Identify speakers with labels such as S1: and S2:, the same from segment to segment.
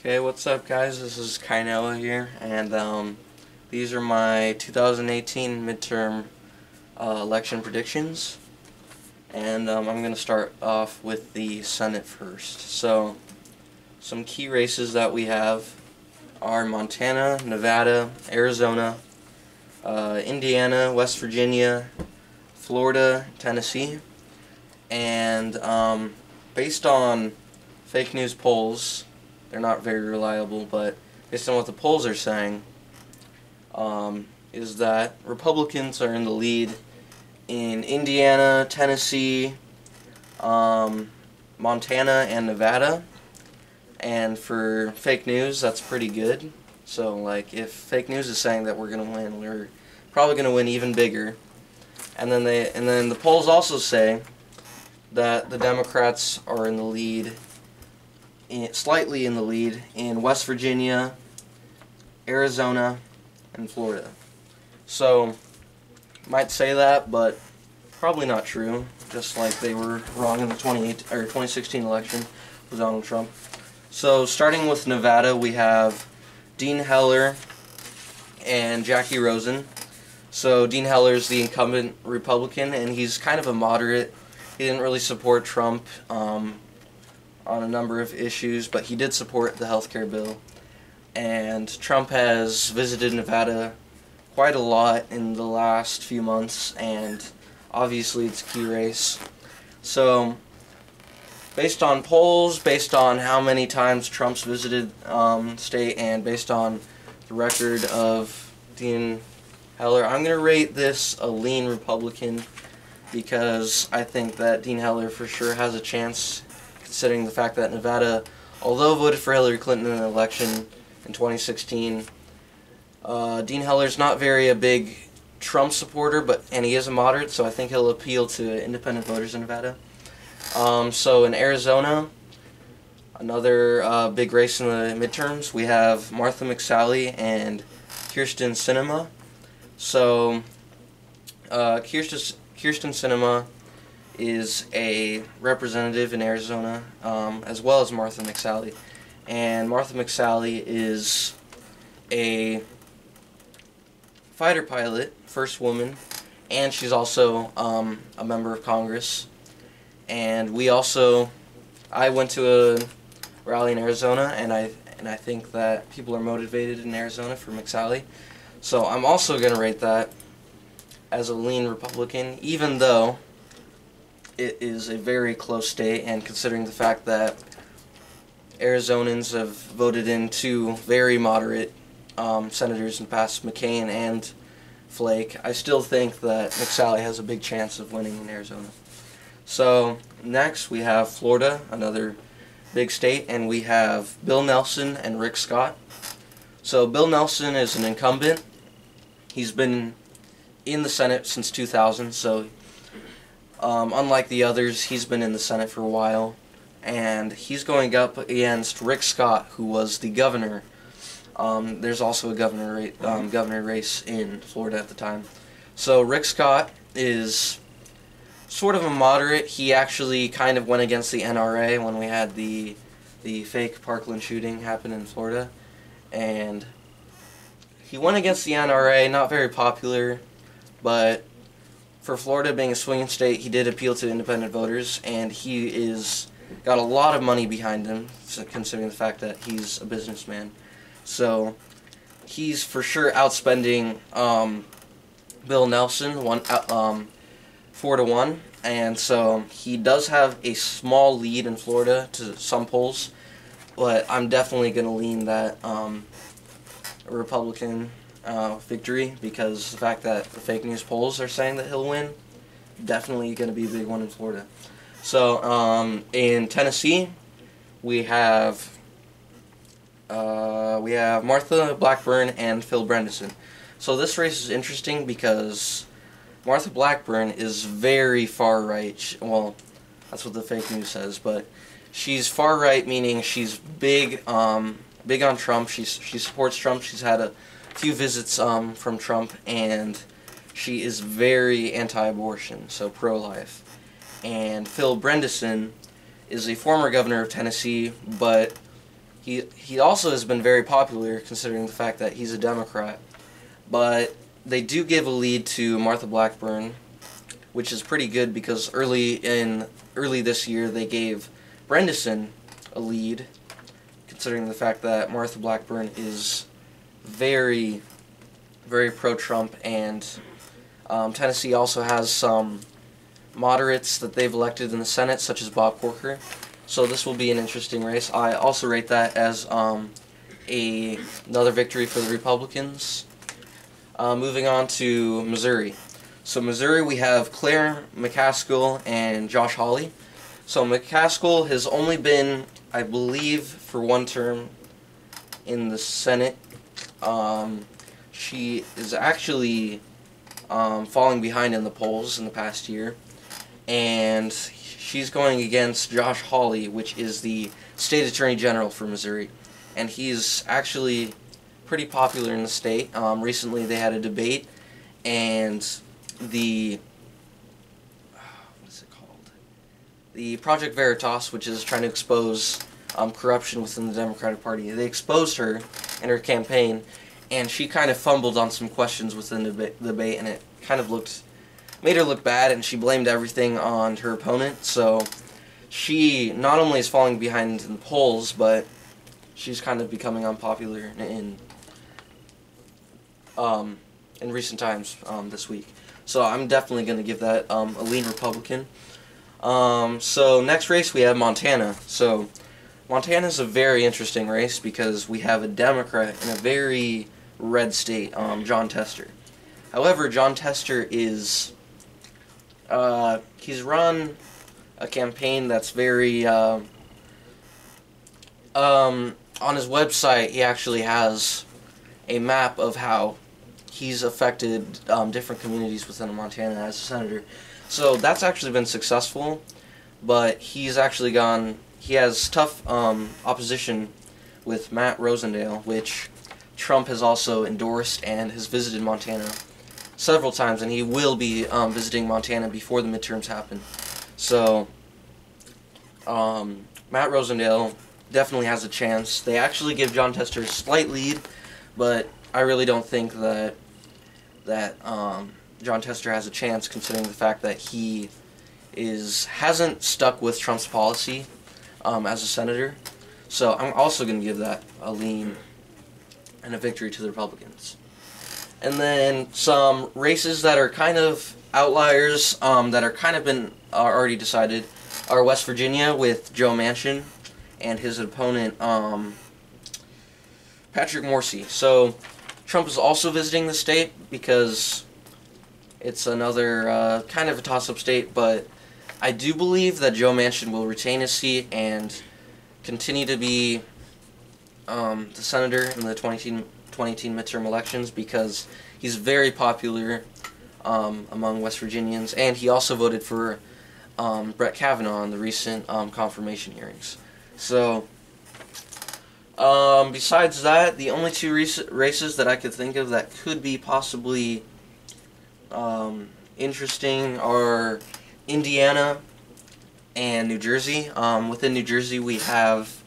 S1: Okay, what's up guys? This is Kainella here, and these are my 2018 midterm election predictions. And I'm going to start off with the Senate first. So, some key races that we have are Montana, Nevada, Arizona, Indiana, West Virginia, Florida, Tennessee. And based on fake news polls, they're not very reliable, but based on what the polls are saying, is that Republicans are in the lead in Indiana, Tennessee, Montana, and Nevada. And for fake news, that's pretty good. So, like, if fake news is saying that we're gonna win, we're probably gonna win even bigger. And then the polls also say that the Democrats are in the lead, slightly in the lead, in West Virginia, Arizona, and Florida. So, might say that, but probably not true. Just like they were wrong in the 2016 election with Donald Trump. So, starting with Nevada, we have Dean Heller and Jackie Rosen. So, Dean Heller's the incumbent Republican, and he's kind of a moderate. He didn't really support Trump on a number of issues, but he did support the health care bill. And Trump has visited Nevada quite a lot in the last few months, and obviously it's a key race. So, based on polls, based on how many times Trump's visited state, and based on the record of Dean Heller, I'm going to rate this a lean Republican, because I think that Dean Heller for sure has a chance, considering the fact that Nevada, although voted for Hillary Clinton in the election in 2016, Dean Heller's not a big Trump supporter, and he is a moderate, so I think he'll appeal to independent voters in Nevada. So in Arizona, another big race in the midterms, we have Martha McSally and Kyrsten Sinema. So Kyrsten Sinema is a representative in Arizona, as well as Martha McSally. And Martha McSally is a fighter pilot, first woman, and she's also a member of Congress. And I went to a rally in Arizona, and I think that people are motivated in Arizona for McSally. So I'm also going to rate that as a lean Republican, even though it is a very close state, and considering the fact that Arizonans have voted in two very moderate senators in the past, McCain and Flake, I still think that McSally has a big chance of winning in Arizona. So next we have Florida, another big state, and we have Bill Nelson and Rick Scott. So Bill Nelson is an incumbent. He's been in the Senate since 2000, so unlike the others, he's been in the Senate for a while, and he's going up against Rick Scott, who was the governor. There's also a governor race in Florida at the time. So Rick Scott is sort of a moderate. He actually kind of went against the NRA when we had the fake Parkland shooting happen in Florida, and he went against the NRA, not very popular, but for Florida being a swinging state, he did appeal to independent voters, and he is got a lot of money behind him, considering the fact that he's a businessman. So he's for sure outspending Bill Nelson 4-1, and so he does have a small lead in Florida to some polls, but I'm definitely going to lean that Republican victory, because the fact that the fake news polls are saying that he'll win, definitely going to be a big one in Florida. So in Tennessee, we have Martha Blackburn and Phil Bredesen. So this race is interesting because Martha Blackburn is very far right. Well, that's what the fake news says, but she's far right, meaning she's big on Trump. She supports Trump. She's had a few visits from Trump, and she is very anti-abortion, so pro-life. And Phil Bredesen is a former governor of Tennessee, but he also has been very popular considering the fact that he's a Democrat. But they do give a lead to Martha Blackburn, which is pretty good because early this year they gave Bredesen a lead, considering the fact that Martha Blackburn is very, very pro-Trump, and Tennessee also has some moderates that they've elected in the Senate, such as Bob Corker. So this will be an interesting race. I also rate that as another victory for the Republicans. Moving on to Missouri. So Missouri, we have Claire McCaskill and Josh Hawley. So McCaskill has only been, I believe, for one term in the Senate. She is actually falling behind in the polls in the past year. And she's going against Josh Hawley, which is the state attorney general for Missouri. And he's actually pretty popular in the state. Recently they had a debate, and the Project Veritas, which is trying to expose corruption within the Democratic Party, they exposed her in her campaign, and she kind of fumbled on some questions within the debate, and it kind of made her look bad, and she blamed everything on her opponent. So she not only is falling behind in the polls, but she's kind of becoming unpopular in recent times this week. So I'm definitely going to give that a lean Republican. So next race we have Montana. So Montana is a very interesting race because we have a Democrat in a very red state, John Tester. However, John Tester is he's run a campaign that's very on his website. He actually has a map of how he's affected different communities within Montana as a senator. So that's actually been successful, but he has tough opposition with Matt Rosendale, which Trump has also endorsed and has visited Montana several times, and he will be visiting Montana before the midterms happen. So Matt Rosendale definitely has a chance. They actually give John Tester a slight lead, but I really don't think that John Tester has a chance, considering the fact that he hasn't stuck with Trump's policy as a senator. So I'm also going to give that a lean and a victory to the Republicans. And then some races that are kind of outliers that are kind of been already decided are West Virginia with Joe Manchin and his opponent Patrick Morrisey. So Trump is also visiting the state because it's another kind of a toss-up state, but I do believe that Joe Manchin will retain his seat and continue to be the senator in the 2018 midterm elections because he's very popular among West Virginians, and he also voted for Brett Kavanaugh in the recent confirmation hearings. So besides that, the only two races that I could think of that could be possibly interesting are Indiana and New Jersey. Within New Jersey, we have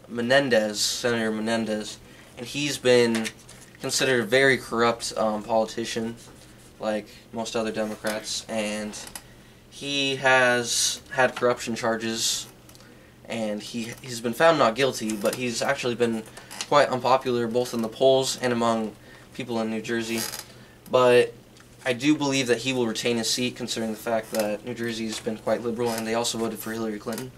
S1: Menendez, Senator Menendez, and he's been considered a very corrupt politician, like most other Democrats, and he has had corruption charges, and he's been found not guilty, but he's actually been quite unpopular both in the polls and among people in New Jersey. But I do believe that he will retain his seat, considering the fact that New Jersey's been quite liberal, and they also voted for Hillary Clinton.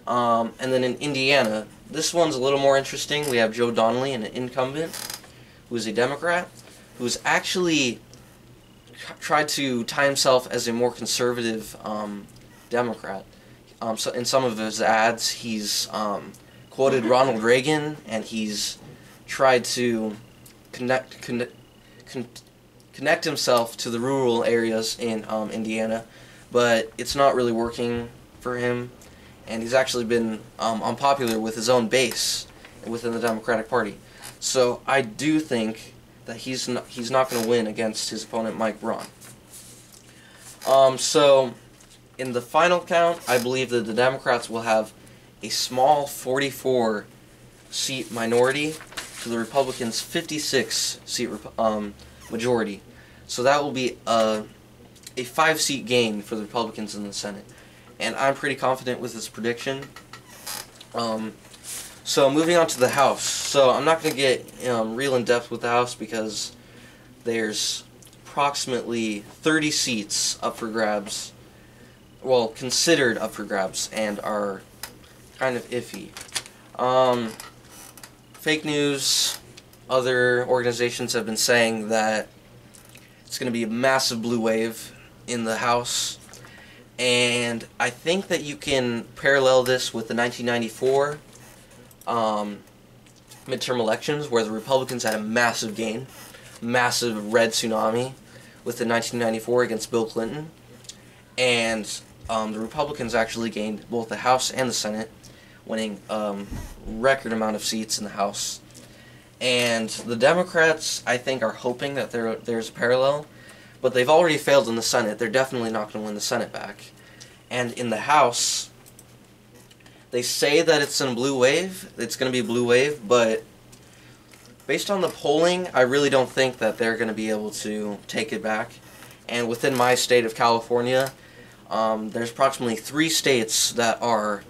S1: And then in Indiana, this one's a little more interesting. We have Joe Donnelly, an incumbent, who is a Democrat, who's actually tried to tie himself as a more conservative Democrat. So in some of his ads, he's quoted Ronald Reagan, and he's tried to connect himself to the rural areas in Indiana, but it's not really working for him, and he's actually been unpopular with his own base within the Democratic Party. So I do think that he's not going to win against his opponent Mike Braun. So in the final count, I believe that the Democrats will have a small 44-seat minority to the Republicans' 56-seat majority. So that will be a 5-seat gain for the Republicans in the Senate. And I'm pretty confident with this prediction. So moving on to the House. So I'm not going to get real in-depth with the House because there's approximately 30 seats up for grabs. Well, considered up for grabs and are kind of iffy. Fake news, other organizations have been saying that it's going to be a massive blue wave in the House. And I think that you can parallel this with the 1994 midterm elections, where the Republicans had a massive gain, massive red tsunami with the 1994 against Bill Clinton. And the Republicans actually gained both the House and the Senate, winning record amount of seats in the House. And the Democrats, I think, are hoping that there's a parallel. But they've already failed in the Senate. They're definitely not going to win the Senate back. And in the House, they say that it's in a blue wave. It's going to be a blue wave, but based on the polling, I really don't think that they're going to be able to take it back. And within my state of California, there's approximately 3 states that are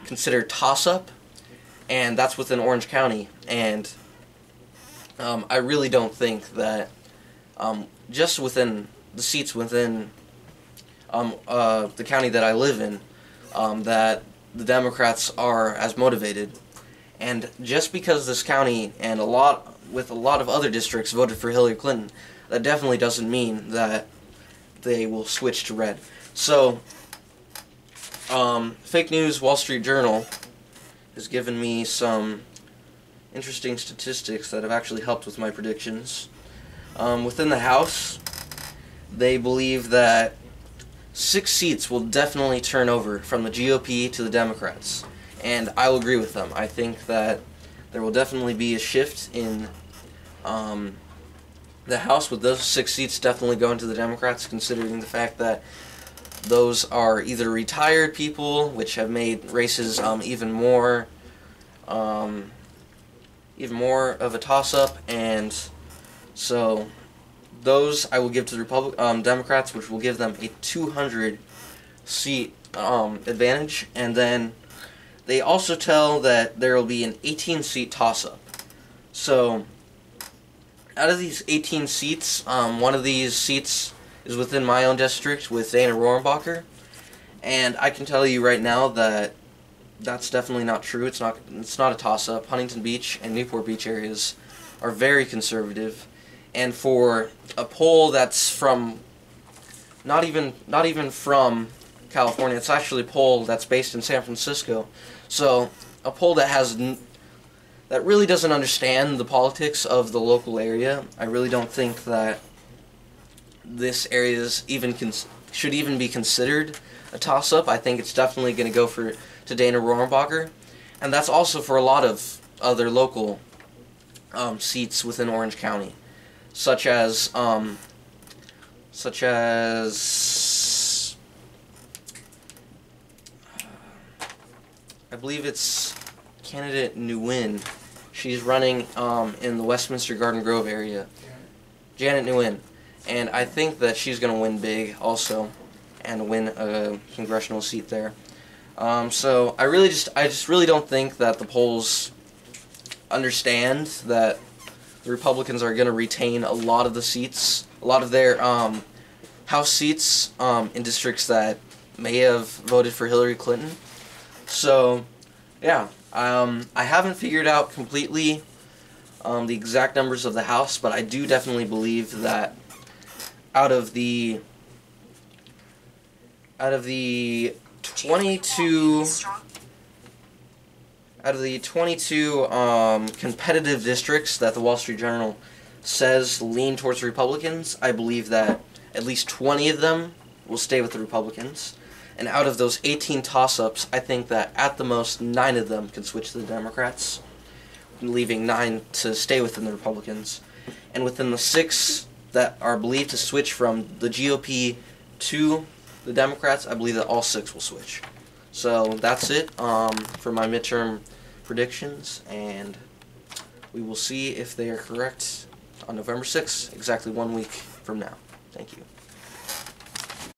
S1: considered toss-up, and that's within Orange County. And I really don't think that just within the seats within the county that I live in, that the Democrats are as motivated. And just because this county and a lot of other districts voted for Hillary Clinton, that definitely doesn't mean that they will switch to red. So, fake news Wall Street Journal has given me some interesting statistics that have actually helped with my predictions. Within the House, they believe that 6 seats will definitely turn over from the GOP to the Democrats. And I will agree with them. I think that there will definitely be a shift in the House, with those 6 seats definitely going to the Democrats, considering the fact that those are either retired people, which have made races even more of a toss-up, and so those I will give to the Democrats, which will give them a 200-seat advantage. And then they also tell that there will be an 18-seat toss-up. So out of these 18 seats, one of these seats is within my own district with Dana Rohrabacher, and I can tell you right now that that's definitely not true. It's not a toss-up. Huntington Beach and Newport Beach areas are very conservative, and for a poll that's from not even from California, it's actually a poll that's based in San Francisco. So a poll that really doesn't understand the politics of the local area. I really don't think that this area should even be considered a toss-up. I think it's definitely going to go to Dana Rohrabacher, and that's also for a lot of other local seats within Orange County, such as I believe it's candidate Nguyen. She's running in the Westminster Garden Grove area, Janet Nguyen, and I think that she's going to win big also and win a congressional seat there. So I just really don't think that the polls understand that the Republicans are going to retain a lot of the seats, a lot of their House seats in districts that may have voted for Hillary Clinton. So, yeah, I haven't figured out completely the exact numbers of the House, but I do definitely believe that out of the 22 competitive districts that the Wall Street Journal says lean towards Republicans, I believe that at least 20 of them will stay with the Republicans. And out of those 18 toss-ups, I think that at the most 9 of them can switch to the Democrats, leaving 9 to stay within the Republicans. And within the 6 that are believed to switch from the GOP to the Democrats, I believe that all 6 will switch. So that's it for my midterm predictions, and we will see if they are correct on November 6th, exactly 1 week from now. Thank you.